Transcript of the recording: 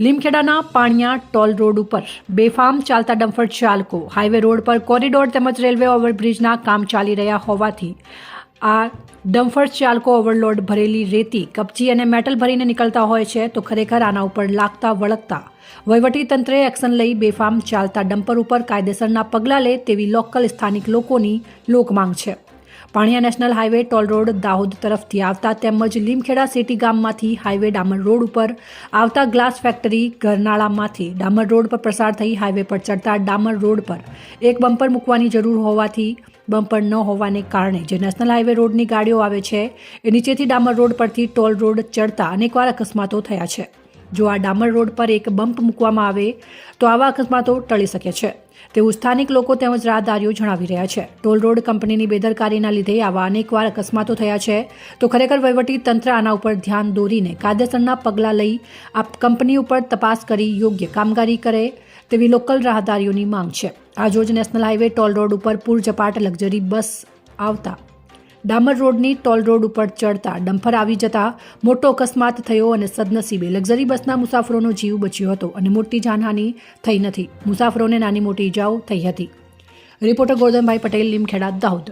લીમખેડાના Paniya toll road ઉપર બેફામ ચાલતા ડમ્પર ચાલકો હાઈવે રોડ પર કોરિડોર તેમજ રેલવે ઓવરબ્રિજના કામ ચાલી રહ્યા હોવાથી આ ડમ્પર ચાલકો ઓવરલોડ ભરેલી રેતી કપચી અને મેટલ ભરીને નીકળતા હોય છે તો ખરેખર આના ઉપર લાગતા વળગતા વહીવટીતંત્રે એક્શન લઈ બેફામ ચાલતા ડમ્પર ઉપર કાયદેસરના પગલાં લે તેવી લોકલ સ્થાનિક લોકોની લોકમાંગ છે। Paniya national highway toll road Dahod તરફથી આવતા તેમજ લીમખેડા સિટી ગામમાંથી હાઈવે ડામર રોડ ઉપર આવતા ગ્લાસ ફેક્ટરી ગરનાળામાંથી ડામર રોડ પર પ્રસાર થઈ હાઈવે પર ચડતા ડામર રોડ પર એક બમ્પર મૂકવાની જરૂર હોવાથી બમ્પર ન હોવાને કારણે જે નેશનલ હાઈવે રોડની ગાડીઓ આવે છે એ નીચેથી ડામર રોડ પરથી ટોલ રોડ ચડતા અનેકવાર અકસ્માતો થયા છે। જો આ ડામર રોડ પર એક બમ્પ મૂકવામાં આવે તો આવા અકસ્માતો ટળી શકે છે તેવું સ્થાનિક લોકો તેમજ રાહદારીઓ જણાવી રહ્યા છે। ટોલ રોડ કંપનીની બેદરકારીના લીધે આવા અનેકવાર અકસ્માતો થયા છે તો ખરેખર વહીવટી તંત્ર આના ઉપર ધ્યાન દોરીને કાયદેસરના પગલાં લઈ આ કંપની ઉપર તપાસ કરી યોગ્ય કામગીરી કરે તેવી લોકલ રાહદારીઓની માંગ છે। આજરોજ નેશનલ હાઈવે ટોલ રોડ ઉપર પૂરઝપાટ લક્ઝરી બસ આવતા ડામર રોડની ટોલ રોડ ઉપર ચડતા ડમ્પર આવી જતા મોટો અકસ્માત થયો અને સદનસીબે લક્ઝરી બસના મુસાફરોનો જીવ બચ્યો હતો અને મોટી જાનહાનિ થઈ નથી। મુસાફરોને નાની મોટી ઈજાઓ થઈ હતી। રિપોર્ટર ગોરધનભાઈ પટેલ, લીમખેડા, દાહોદ।